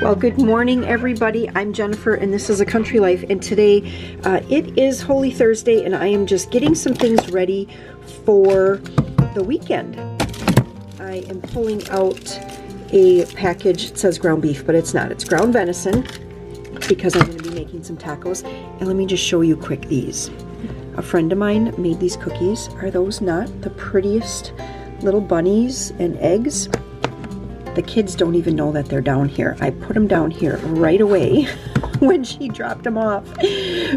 Well, good morning, everybody. I'm Jennifer, and this is A Country Life. And today, it is Holy Thursday, and I am just getting some things ready for the weekend. I am pulling out a package. It says ground beef, but it's not. It's ground venison, because I'm going to be making some tacos. And let me just show you quick these. A friend of mine made these cookies. Are those not the prettiest little bunnies and eggs? The kids don't even know that they're down here. I put them down here right away when she dropped them off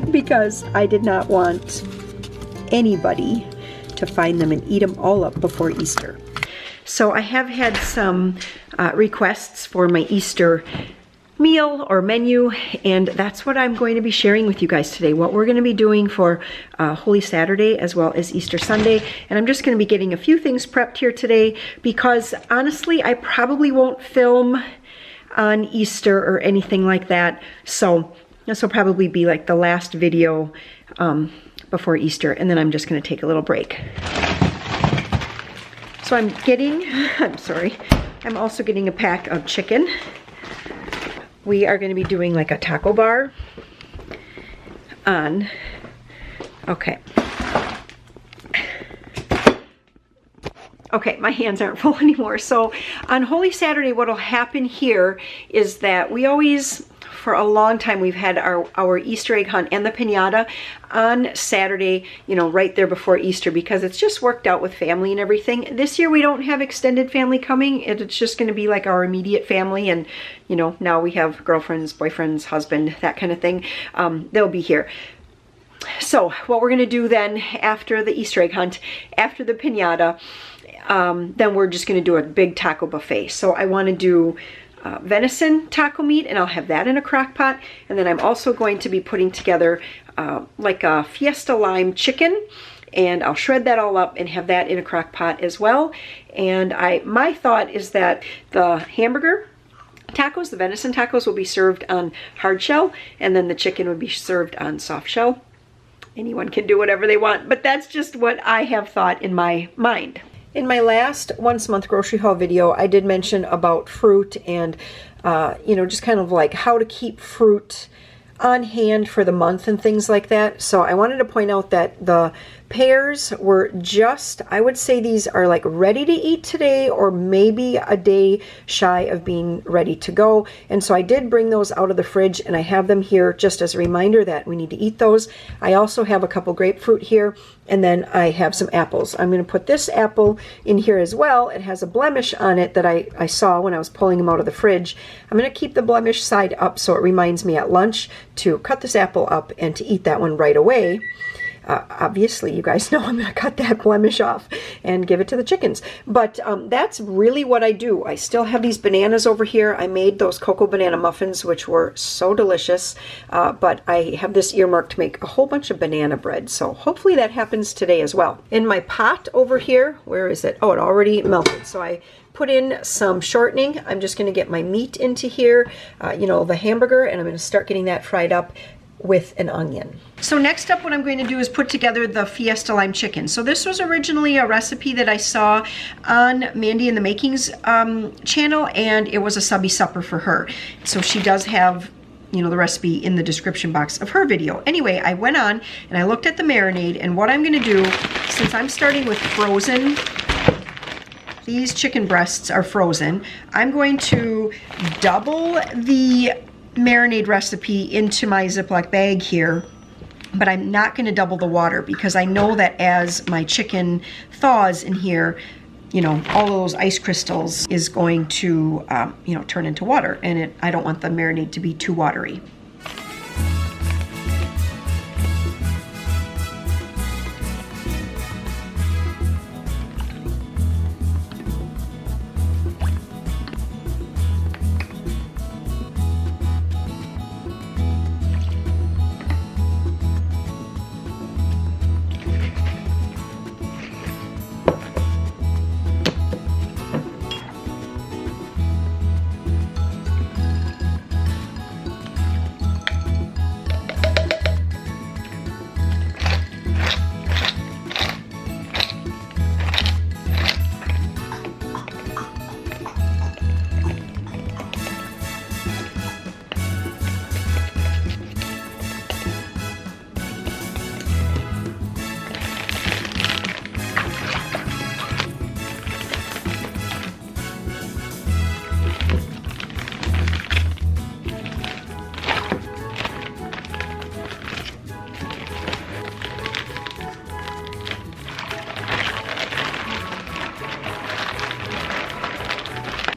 because I did not want anybody to find them and eat them all up before Easter. So I have had some requests for my Easter meal or menu, and that's what I'm going to be sharing with you guys today, what we're going to be doing for Holy Saturday as well as Easter Sunday. And I'm just going to be getting a few things prepped here today because honestly I probably won't film on Easter or anything like that, so this will probably be like the last video before Easter, and then I'm just going to take a little break. So I'm also getting a pack of chicken. We are going to be doing like a taco bar on, okay, my hands aren't full anymore. So on Holy Saturday, what will happen here is that we always, for a long time, we've had our Easter egg hunt and the piñata on Saturday, you know, right there before Easter, because it's just worked out with family and everything. This year we don't have extended family coming. It's just going to be like our immediate family, and you know, now we have girlfriends, boyfriends, husband, that kind of thing. They'll be here. So what we're going to do then after the Easter egg hunt, after the piñata, then we're just going to do a big taco buffet. So I want to do venison taco meat, and I'll have that in a crock pot. And then I'm also going to be putting together like a Fiesta lime chicken, and I'll shred that all up and have that in a crock pot as well. And my thought is that the hamburger tacos, the venison tacos, will be served on hard shell, and then the chicken would be served on soft shell. Anyone can do whatever they want, but that's just what I have thought in my mind. In my last once a month grocery haul video, I did mention about fruit and, you know, just kind of like how to keep fruit on hand for the month and things like that. So I wanted to point out that the pears were just, I would say these are like ready to eat today, or maybe a day shy of being ready to go. And so I did bring those out of the fridge, and I have them here just as a reminder that we need to eat those. I also have a couple grapefruit here, and then I have some apples. I'm going to put this apple in here as well. It has a blemish on it that I saw when I was pulling them out of the fridge. I'm going to keep the blemish side up so it reminds me at lunch to cut this apple up and to eat that one right away. Obviously, you guys know I'm going to cut that blemish off and give it to the chickens. But that's really what I do. I still have these bananas over here. I made those cocoa banana muffins, which were so delicious. But I have this earmarked to make a whole bunch of banana bread. So hopefully that happens today as well. In my pot over here, where is it? Oh, it already melted. So I put in some shortening. I'm just going to get my meat into here, you know, the hamburger, and I'm going to start getting that fried up with an onion. So next up, what I'm going to do is put together the Fiesta lime chicken. So this was originally a recipe that I saw on Mandy in the Makings channel, and it was a subby supper for her. So she does have, you know, the recipe in the description box of her video. Anyway, I went on and I looked at the marinade, and what I'm going to do, since I'm starting with frozen, these chicken breasts are frozen, I'm going to double the marinade recipe into my Ziploc bag here, but I'm not going to double the water because I know that as my chicken thaws in here, you know, all of those ice crystals is going to, you know, turn into water, and I don't want the marinade to be too watery.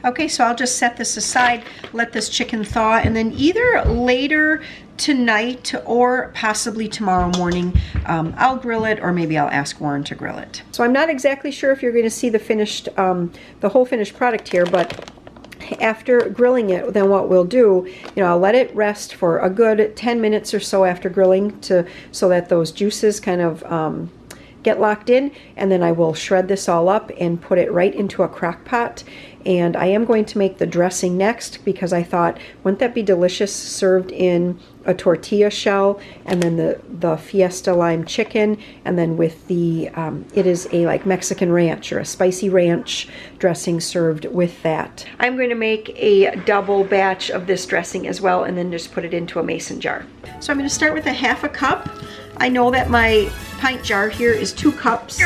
Okay, so I'll just set this aside, let this chicken thaw, and then either later tonight or possibly tomorrow morning, I'll grill it, or maybe I'll ask Warren to grill it. So I'm not exactly sure if you're going to see the finished, the whole finished product here, but after grilling it, then what we'll do, you know, I'll let it rest for a good 10 minutes or so after grilling so that those juices kind of get locked in, and then I will shred this all up and put it right into a crock pot. And I am going to make the dressing next, because I thought, wouldn't that be delicious served in a tortilla shell, and then the Fiesta lime chicken, and then with the it is a like Mexican ranch or a spicy ranch dressing served with that. I'm going to make a double batch of this dressing as well, and then just put it into a mason jar. So I'm going to start with a 1/2 cup. I know that my pint jar here is 2 cups, so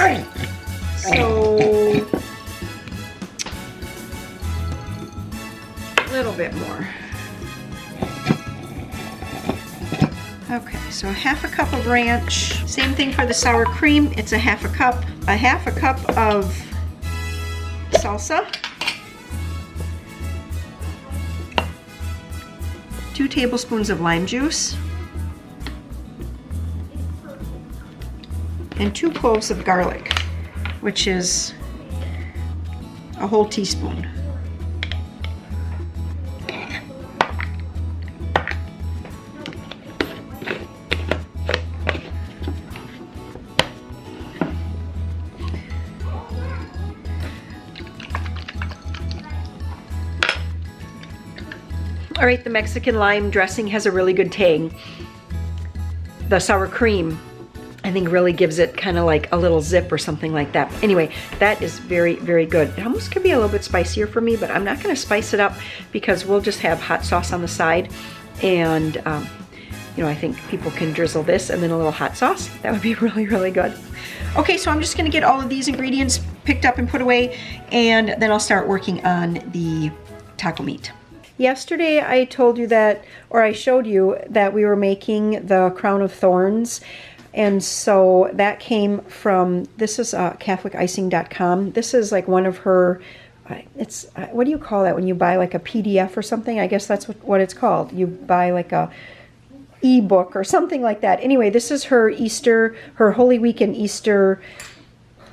a little bit more. Okay, so a 1/2 cup of ranch. Same thing for the sour cream. It's a 1/2 cup. A 1/2 cup of salsa. 2 tablespoons of lime juice. And 2 cloves of garlic, which is a whole teaspoon. All right, the Mexican lime dressing has a really good tang. The sour cream, I think, really gives it kind of like a little zip or something like that. Anyway, that is very, very good. It almost could be a little bit spicier for me, but I'm not going to spice it up because we'll just have hot sauce on the side. And, you know, I think people can drizzle this and then a little hot sauce. That would be really, really good. Okay, so I'm just going to get all of these ingredients picked up and put away, and then I'll start working on the taco meat. Yesterday I told you that, or I showed you that we were making the crown of thorns. And so that came from, this is CatholicIcing.com. This is like one of her, it's, what do you call that when you buy like a PDF or something? I guess that's what it's called. You buy like a ebook or something like that. Anyway, this is her Easter, her Holy Week and Easter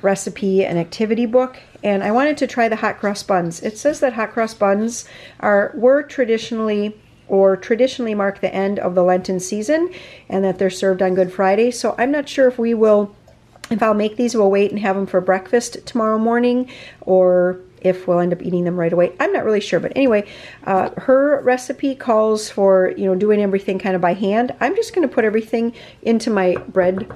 recipe and activity book. And I wanted to try the hot cross buns. It says that hot cross buns were traditionally mark the end of the Lenten season, and that they're served on Good Friday. So I'm not sure if I'll make these, we'll wait and have them for breakfast tomorrow morning, or if we'll end up eating them right away. I'm not really sure, but anyway, her recipe calls for, you know, doing everything kind of by hand. I'm just going to put everything into my bread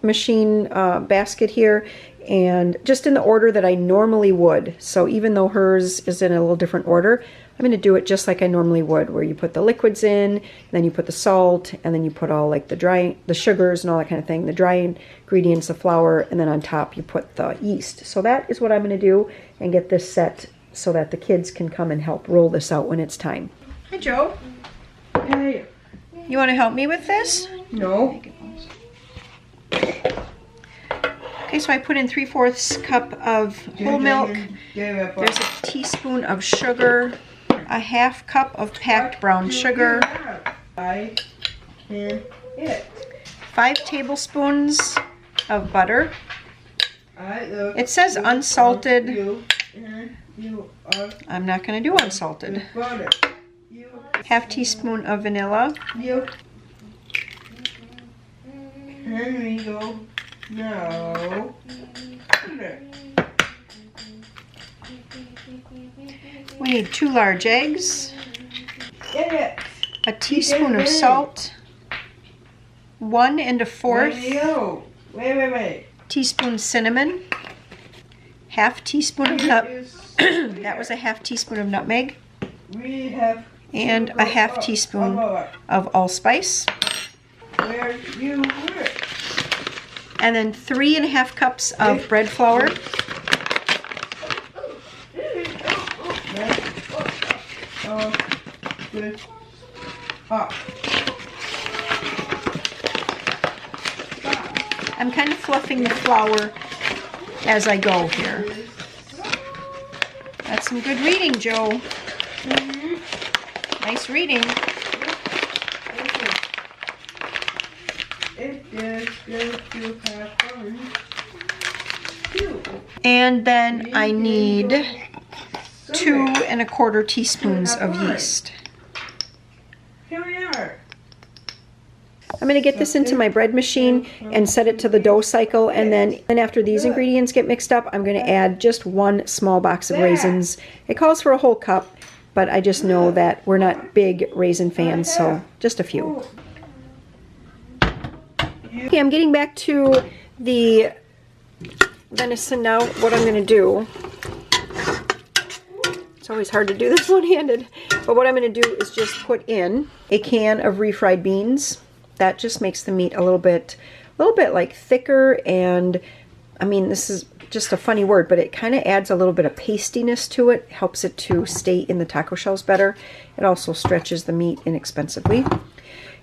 machine basket here, and just in the order that I normally would. So even though hers is in a little different order, I'm going to do it just like I normally would, where you put the liquids in, and then you put the salt, and then you put all like the sugars and all that kind of thing, the dry ingredients, the flour, and then on top you put the yeast. So that is what I'm going to do, and get this set so that the kids can come and help roll this out when it's time. Hi, Joe. Hey. You want to help me with this? No. Okay, so I put in 3/4 cup of whole milk. There's a teaspoon of sugar, a 1/2 cup of packed brown sugar, 5 tablespoons of butter. It says unsalted. I'm not going to do unsalted. 1/2 teaspoon of vanilla. No. We need 2 large eggs, a teaspoon of salt, 1 1/4 teaspoon cinnamon, 1/2 teaspoon of that was a 1/2 teaspoon of nutmeg, and a 1/2 teaspoon of allspice. Where you work. And then 3 1/2 cups of bread flour. I'm kind of fluffing the flour as I go here. That's some good reading, Joe. Nice reading. It's just good to have fun. Cute. And then I need 2 1/4 teaspoons of yeast. Here we are. I'm going to get this into my bread machine and set it to the dough cycle, and then after these ingredients get mixed up, I'm going to add just 1 small box of raisins. It calls for a whole cup, but I just know that we're not big raisin fans, so just a few. Okay, I'm getting back to the venison now. What I'm going to do, it's always hard to do this one-handed, but what I'm going to do is just put in a can of refried beans. That just makes the meat a little bit like thicker, and I mean, this is just a funny word, but it kind of adds a little bit of pastiness to it, helps it to stay in the taco shells better. It also stretches the meat inexpensively.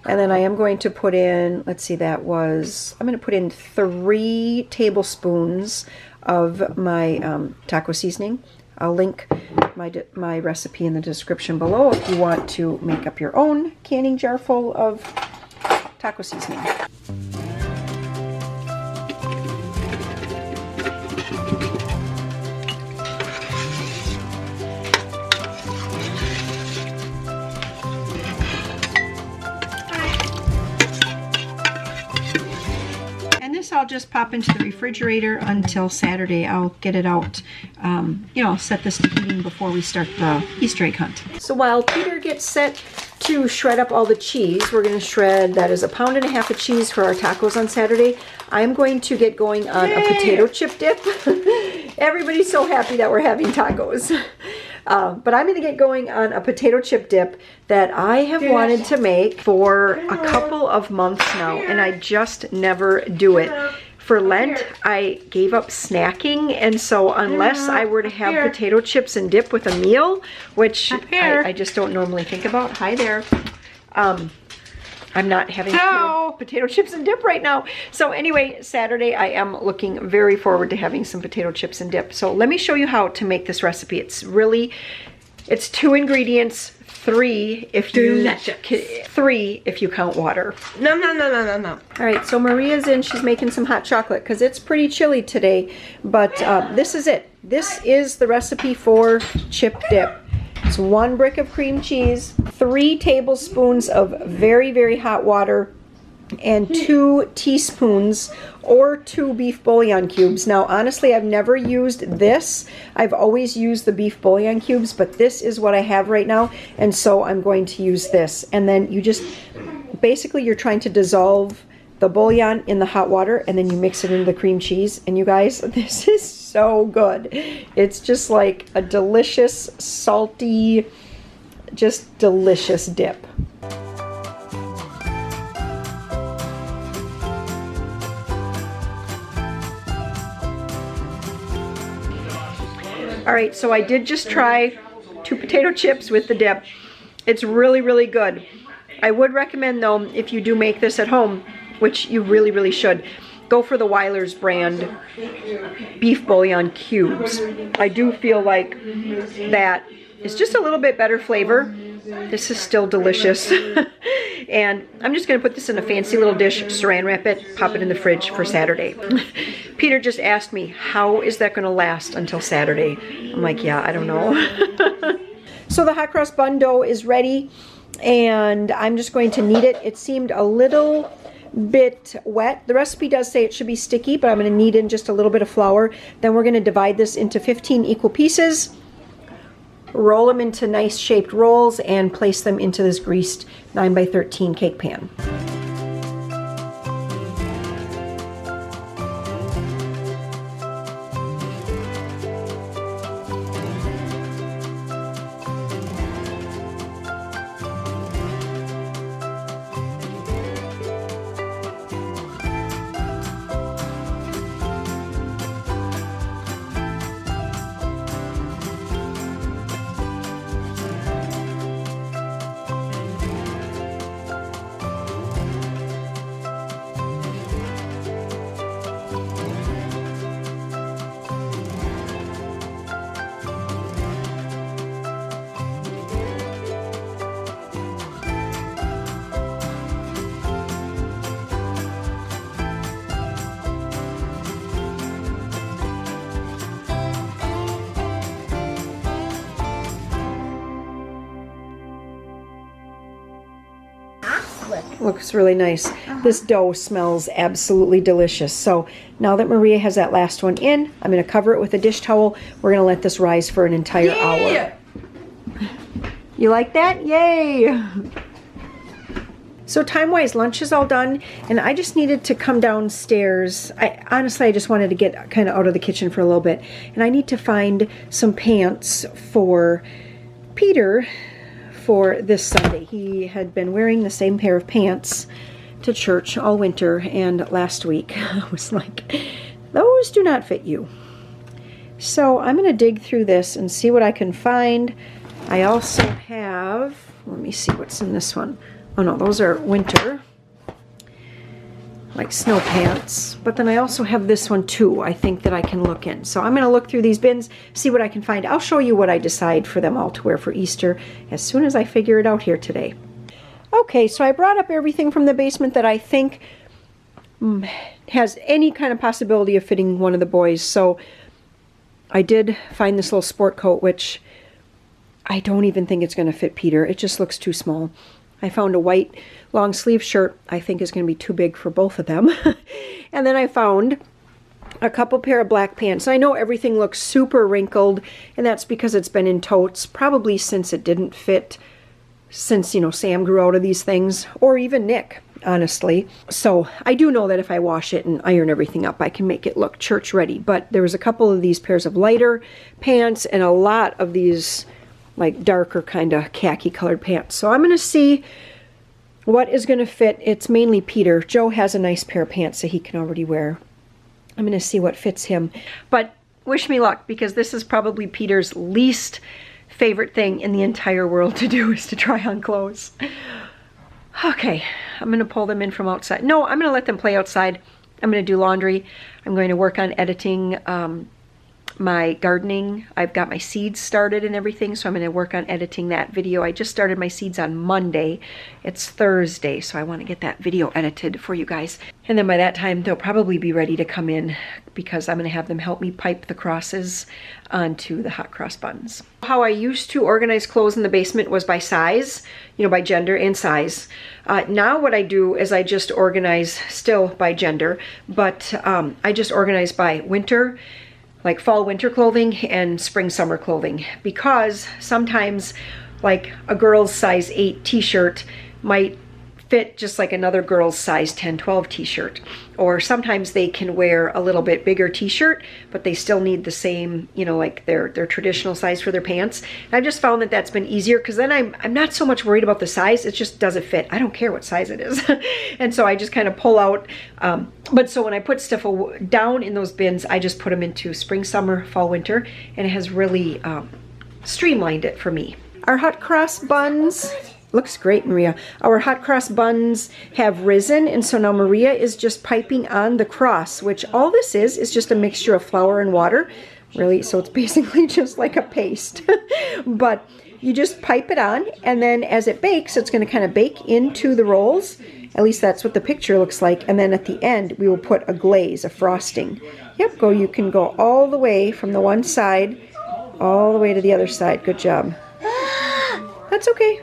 And then I am going to put in, let's see, I'm going to put in 3 tablespoons of my taco seasoning. I'll link my recipe in the description below if you want to make up your own canning jar full of taco seasoning. And this I'll just pop into the refrigerator until Saturday. I'll get it out, set this to heating before we start the Easter egg hunt. So while Peter gets set to shred up all the cheese, we're going to shred, that is 1.5 pounds of cheese for our tacos on Saturday. I'm going to get going on a potato chip dip. Everybody's so happy that we're having tacos. But I'm going to get going on a potato chip dip that I have wanted to make for a couple of months now, and I just never do it. For Lent, I gave up snacking, and so unless I were to have potato chips and dip with a meal, which I just don't normally think about. Hi there. I'm not having potato chips and dip right now. So anyway, Saturday I am looking very forward to having some potato chips and dip. So let me show you how to make this recipe. It's 2 ingredients, 3 if you count water. No. All right, so Maria's in. She's making some hot chocolate because it's pretty chilly today. But this is it. This is the recipe for chip dip. It's 1 brick of cream cheese, 3 tablespoons of very, very hot water, and 2 teaspoons or 2 beef bouillon cubes. Now, honestly, I've never used this. I've always used the beef bouillon cubes, but this is what I have right now, and so I'm going to use this. And then you just, basically you're trying to dissolve the bouillon in the hot water, and then you mix it into the cream cheese. And you guys, this is so good. It's just like a delicious, salty, just delicious dip. All right, so I did just try 2 potato chips with the dip. It's really, really good. I would recommend, though, if you do make this at home, which you really, really should, go for the Weiler's brand beef bouillon cubes. I do feel like that is just a little bit better flavor. This is still delicious. And I'm just going to put this in a fancy little dish, saran wrap it, pop it in the fridge for Saturday. Peter just asked me, how is that going to last until Saturday? I'm like, yeah, I don't know. So the hot cross bun dough is ready, and I'm just going to knead it. It seemed a little bit wet. The recipe does say it should be sticky, but I'm going to knead in just a little bit of flour. Then we're going to divide this into 15 equal pieces, roll them into nice shaped rolls, and place them into this greased 9x13 cake pan. slick. Looks really nice. This dough smells absolutely delicious. So now that Maria has that last one in, I'm going to cover it with a dish towel. We're going to let this rise for an entire hour. You like that? Yay! So time-wise, lunch is all done, and I just needed to come downstairs. Honestly, I just wanted to get kind of out of the kitchen for a little bit, and I need to find some pants for Peter for this Sunday. He had been wearing the same pair of pants to church all winter, and last week I was like, those do not fit you. So I'm going to dig through this and see what I can find. I also have, let me see what's in this one. Oh no, those are winter, like snow pants. But then I also have this one too, I think, that I can look in. So I'm going to look through these bins, see what I can find. I'll show you what I decide for them all to wear for Easter as soon as I figure it out here today. Okay, so I brought up everything from the basement that I think has any kind of possibility of fitting one of the boys. So I did find this little sport coat, which I don't even think it's going to fit Peter. It just looks too small. I found a white long sleeve shirt I think is going to be too big for both of them. And then I found a couple pair of black pants. I know everything looks super wrinkled, and that's because it's been in totes probably since it didn't fit, since, you know, Sam grew out of these things, or even Nick, honestly. So I do know that if I wash it and iron everything up, I can make it look church ready. But there was a couple of these pairs of lighter pants and a lot of these like darker kind of khaki colored pants. So I'm going to see what is going to fit. It's mainly Peter. Joe has a nice pair of pants that he can already wear. I'm going to see what fits him. But wish me luck, because this is probably Peter's least favorite thing in the entire world to do, is to try on clothes. Okay, I'm going to pull them in from outside. No, I'm going to let them play outside. I'm going to do laundry. I'm going to work on editing my gardening. I've got my seeds started and everything, so I'm going to work on editing that video. I just started my seeds on Monday. It's Thursday, so I want to get that video edited for you guys. And then by that time, they'll probably be ready to come in, because I'm going to have them help me pipe the crosses onto the hot cross buns. How I used to organize clothes in the basement was by size, you know, by gender and size. Now what I do is I just organize still by gender, but I just organize by winter, like fall winter clothing and spring summer clothing, because sometimes like a girl's size 8 t-shirt might fit just like another girl's size 10, 12 t-shirt. Or sometimes they can wear a little bit bigger t-shirt, but they still need the same, you know, like their traditional size for their pants. And I've just found that that's been easier, because then I'm not so much worried about the size. It just doesn't fit. I don't care what size it is. And so I just kind of pull out. But so when I put stuff down in those bins, I just put them into spring, summer, fall, winter, and it has really streamlined it for me. Our hot cross buns. Looks great, Maria. Our hot cross buns have risen, and so now Maria is just piping on the cross, which all this is just a mixture of flour and water, really. So it's basically just like a paste. But you just pipe it on, and then as it bakes, it's going to kind of bake into the rolls. At least that's what the picture looks like. And then at the end, we will put a glaze, a frosting. Yep, you can go all the way from the one side all the way to the other side. Good job. That's okay.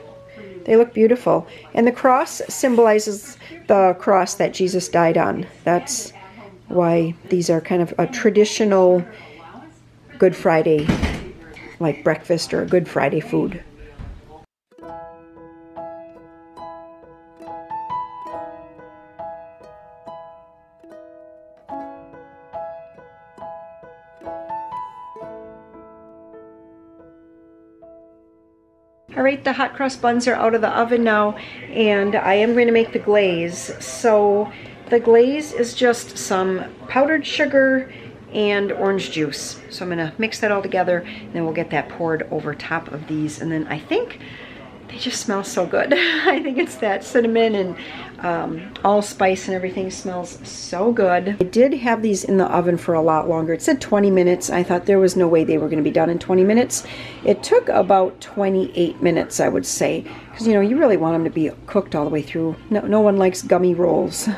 They look beautiful. And the cross symbolizes the cross that Jesus died on. That's why these are kind of a traditional Good Friday, like breakfast or Good Friday food. All right, the hot cross buns are out of the oven now, and I am going to make the glaze. So the glaze is just some powdered sugar and orange juice. So I'm going to mix that all together, and then we'll get that poured over top of these. And then I think they just smell so good. I think it's that cinnamon and allspice and everything smells so good. I did have these in the oven for a lot longer. It said 20 minutes. I thought there was no way they were going to be done in 20 minutes. It took about 28 minutes, I would say, because, you know, you really want them to be cooked all the way through. No one likes gummy rolls.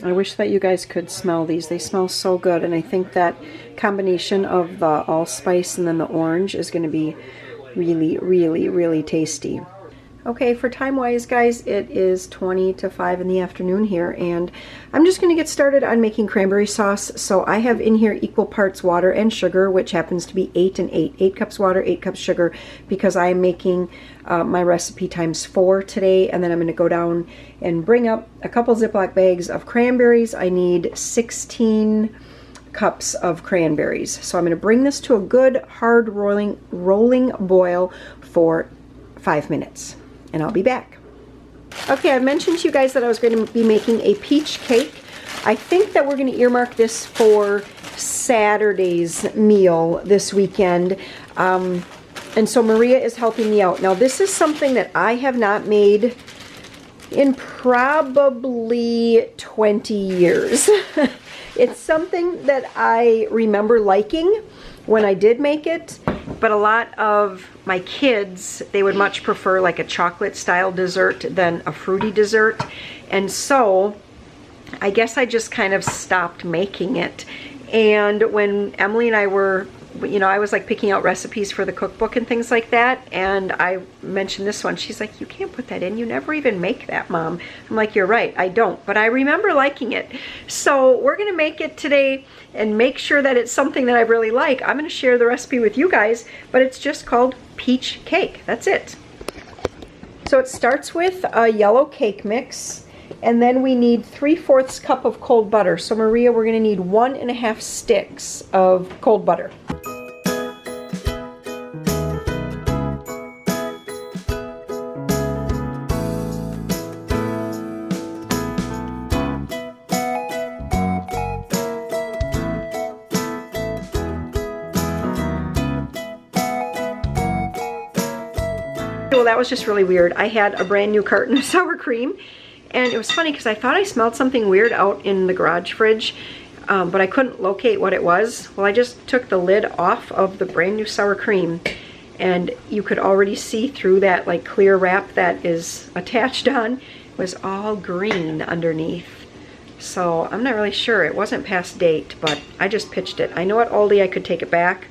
I wish that you guys could smell these. They smell so good, and I think that combination of the allspice and then the orange is going to be really, really, really tasty. Okay, for time-wise, guys, it is 20 to 5 in the afternoon here, and I'm just going to get started on making cranberry sauce. So I have in here equal parts water and sugar, which happens to be 8 and 8. 8 cups water, 8 cups sugar, because I am making my recipe times 4 today, and then I'm going to go down and bring up a couple Ziploc bags of cranberries. I need 16 cups of cranberries. So I'm going to bring this to a good, hard rolling boil for 5 minutes. And I'll be back. Okay, I mentioned to you guys that I was going to be making a peach cake. I think that we're going to earmark this for Saturday's meal this weekend. And so Maria is helping me out. Now, this is something that I have not made in probably 20 years. It's something that I remember liking when I did make it, but a lot of my kids, they would much prefer like a chocolate style dessert than a fruity dessert. And so I guess I just kind of stopped making it. And when Emily and I were, you know, I was like picking out recipes for the cookbook and things like that, and I mentioned this one. She's like, you can't put that in. You never even make that, Mom. I'm like, you're right, I don't, but I remember liking it. So we're gonna make it today and make sure that it's something that I really like. I'm gonna share the recipe with you guys, but it's just called peach cake. That's it. So it starts with a yellow cake mix, and then we need 3/4 cup of cold butter. So Maria, we're gonna need 1.5 sticks of cold butter. Well, that was just really weird. I had a brand new carton of sour cream, and it was funny because I thought I smelled something weird out in the garage fridge, but I couldn't locate what it was. Well, I just took the lid off of the brand new sour cream, and you could already see through that like clear wrap that is attached on. It was all green underneath. So I'm not really sure. It wasn't past date, but I just pitched it. I know at Aldi I could take it back,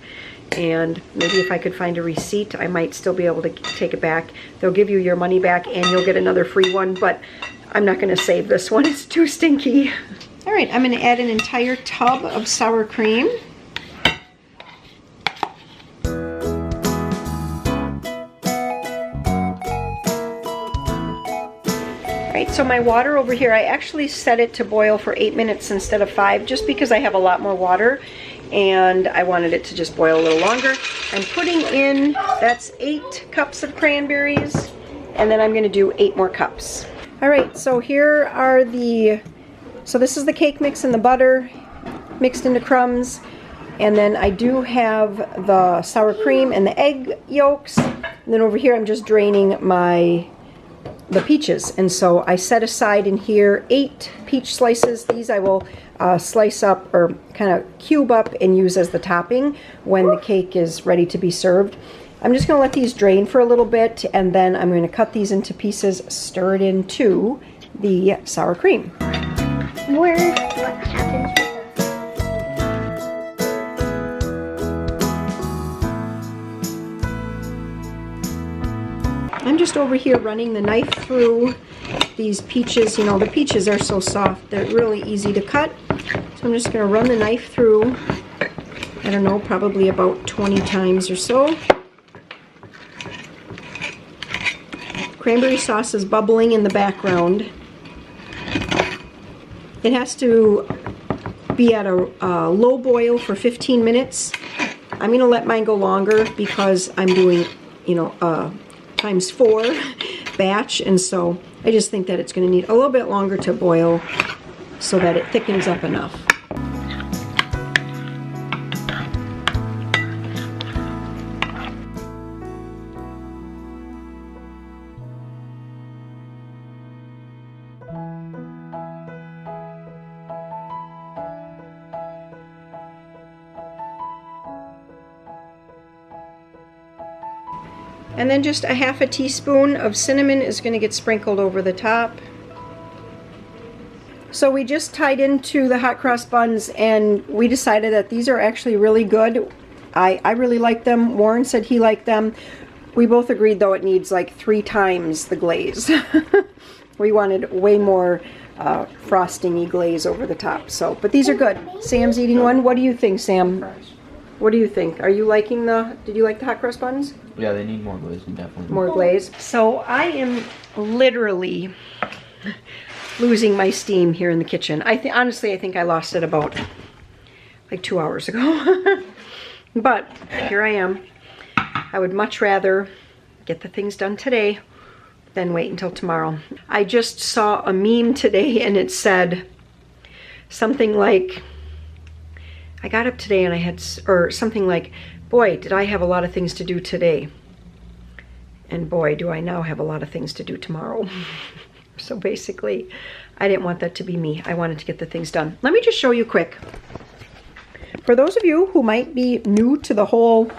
and maybe if I could find a receipt, I might still be able to take it back. They'll give you your money back and you'll get another free one, but I'm not going to save this one. It's too stinky. All right, I'm going to add an entire tub of sour cream. All right, so my water over here, I actually set it to boil for 8 minutes instead of 5, just because I have a lot more water and I wanted it to just boil a little longer. I'm putting in, that's 8 cups of cranberries, and then I'm going to do 8 more cups. All right, so here are so this is the cake mix and the butter mixed into crumbs, and then I do have the sour cream and the egg yolks, and then over here I'm just draining the peaches. And so I set aside in here 8 peach slices. These I will slice up or kind of cube up and use as the topping when the cake is ready to be served. I'm just going to let these drain for a little bit, and then I'm going to cut these into pieces, stir it into the sour cream. What happens with I'm just over here running the knife through these peaches. You know, the peaches are so soft, they're really easy to cut. So I'm just going to run the knife through, I don't know, probably about 20 times or so. Cranberry sauce is bubbling in the background. It has to be at a low boil for 15 minutes. I'm going to let mine go longer because I'm doing, you know, times 4 batch, and so I just think that it's going to need a little bit longer to boil so that it thickens up enough. And then just a ½ teaspoon of cinnamon is going to get sprinkled over the top. So we just tied into the hot cross buns, and we decided that these are actually really good. I really like them. Warren said he liked them. We both agreed, though, it needs like 3 times the glaze. We wanted way more frosting-y glaze over the top. So, but these are good. Sam's eating one. What do you think, Sam? What do you think? Are you liking did you like the hot cross buns? Yeah, they need more glaze, definitely. More glaze. So I am literally losing my steam here in the kitchen. Honestly, I think I lost it about like 2 hours ago. But here I am. I would much rather get the things done today than wait until tomorrow. I just saw a meme today, and it said something like, I got up today and I had, or something like, boy, did I have a lot of things to do today. And boy, do I now have a lot of things to do tomorrow. So basically, I didn't want that to be me. I wanted to get the things done. Let me just show you quick. For those of you who might be new to the whole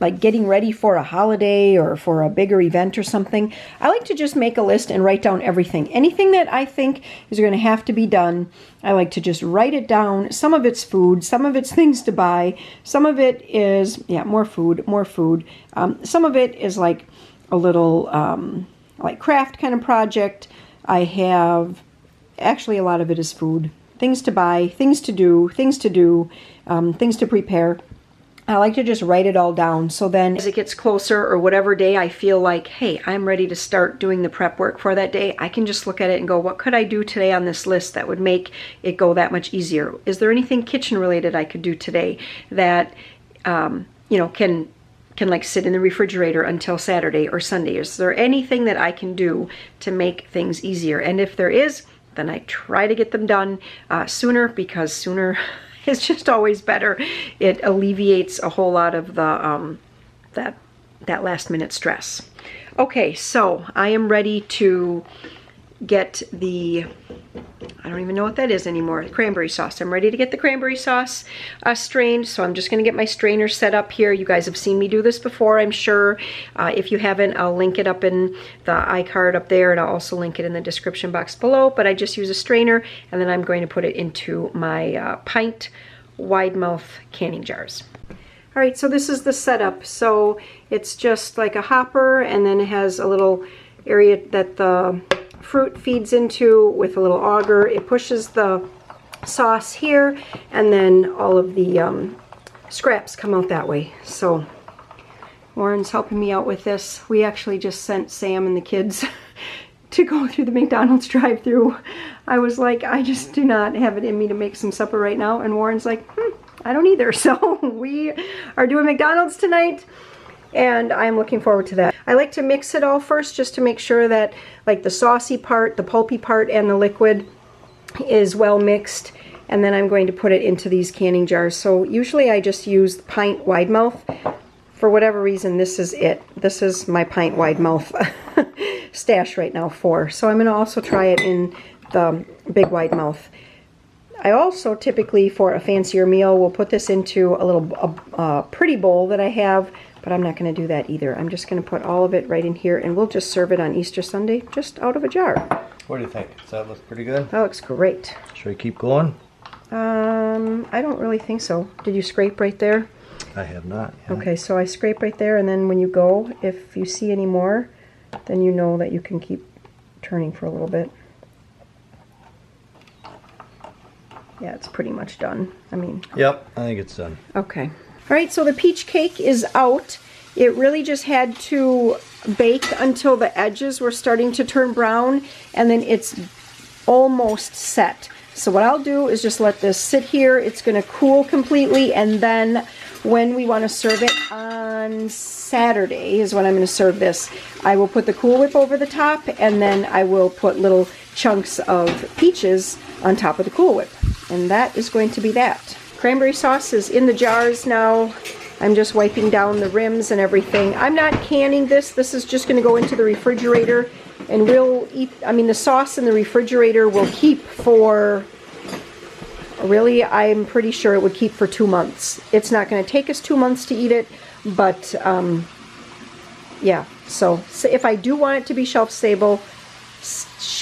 like getting ready for a holiday or for a bigger event or something, I like to just make a list and write down everything. Anything that I think is going to have to be done, I like to just write it down. Some of it's food, some of it's things to buy, some of it is, yeah, more food. Some of it is like a little like craft kind of project. I have, actually a lot of it is food. Things to buy, things to do, things to prepare. I like to just write it all down, so then as it gets closer or whatever day I feel like, hey, I'm ready to start doing the prep work for that day, I can just look at it and go, what could I do today on this list that would make it go that much easier? Is there anything kitchen related I could do today that, you know, can like sit in the refrigerator until Saturday or Sunday? Is there anything that I can do to make things easier? And if there is, then I try to get them done sooner, because sooner is just always better. It alleviates a whole lot of the that last minute stress. Okay, so I am ready to get the, I don't even know what that is anymore, cranberry sauce. I'm ready to get the cranberry sauce strained, so I'm just going to get my strainer set up here. You guys have seen me do this before, I'm sure. If you haven't, I'll link it up in the iCard up there, and I'll also link it in the description box below, but I just use a strainer, and then I'm going to put it into my pint wide mouth canning jars. All right, so this is the setup. So it's just like a hopper, and then it has a little area that the fruit feeds into with a little auger. It pushes the sauce here, and then all of the scraps come out that way. So Warren's helping me out with this. We actually just sent Sam and the kids to go through the McDonald's drive-thru. I was like, I just do not have it in me to make some supper right now, and Warren's like, I don't either. So we are doing McDonald's tonight, and I'm looking forward to that. I like to mix it all first just to make sure that like the saucy part, the pulpy part, and the liquid is well mixed, and then I'm going to put it into these canning jars. So usually I just use the pint wide mouth. For whatever reason, this is it. This is my pint wide mouth stash right now so I'm going to also try it in the big wide mouth. I also typically, for a fancier meal, will put this into a little pretty bowl that I have, but I'm not going to do that either. I'm just going to put all of it right in here, and we'll just serve it on Easter Sunday just out of a jar. What do you think? Does that look pretty good? That looks great. Should we keep going? I don't really think so. Did you scrape right there? I have not. Okay, so I scrape right there, and then when you go, if you see any more, then you know that you can keep turning for a little bit. Yeah, it's pretty much done. I mean... Yep, I think it's done. Okay. All right, so the peach cake is out. It really just had to bake until the edges were starting to turn brown, and then it's almost set. So what I'll do is just let this sit here. It's going to cool completely, and then when we want to serve it on Saturday is when I'm going to serve this. I will put the Cool Whip over the top, and then I will put little chunks of peaches on top of the Cool Whip. And that is going to be that. Cranberry sauce is in the jars now. I'm just wiping down the rims and everything. I'm not canning this. This is just going to go into the refrigerator, and we'll eat, I mean, the sauce in the refrigerator will keep for, really, I'm pretty sure it would keep for 2 months. It's not going to take us 2 months to eat it, but yeah. So if I do want it to be shelf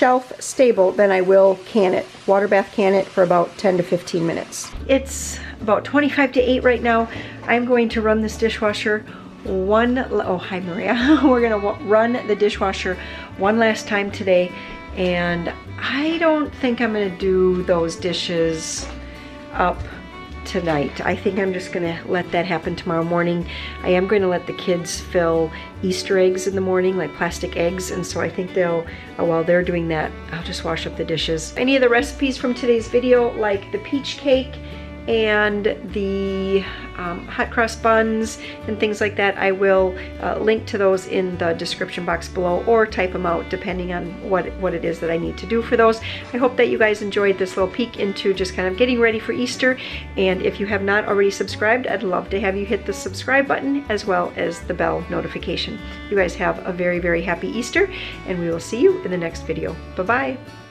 shelf stable, then I will can it, water bath can it for about 10 to 15 minutes. It's about 25 to 8 right now. I'm going to run this dishwasher oh, hi Maria. We're gonna run the dishwasher one last time today, and I don't think I'm gonna do those dishes up tonight. I think I'm just gonna let that happen tomorrow morning. I am going to let the kids fill Easter eggs in the morning, like plastic eggs, and so I think they'll, while they're doing that, I'll just wash up the dishes. Any of the recipes from today's video, like the peach cake and the hot cross buns and things like that, I will link to those in the description box below, or type them out depending on what it is that I need to do for those. I hope that you guys enjoyed this little peek into just kind of getting ready for Easter, and if you have not already subscribed, I'd love to have you hit the subscribe button as well as the bell notification. You guys have a very, very happy Easter, and we will see you in the next video. Bye-bye.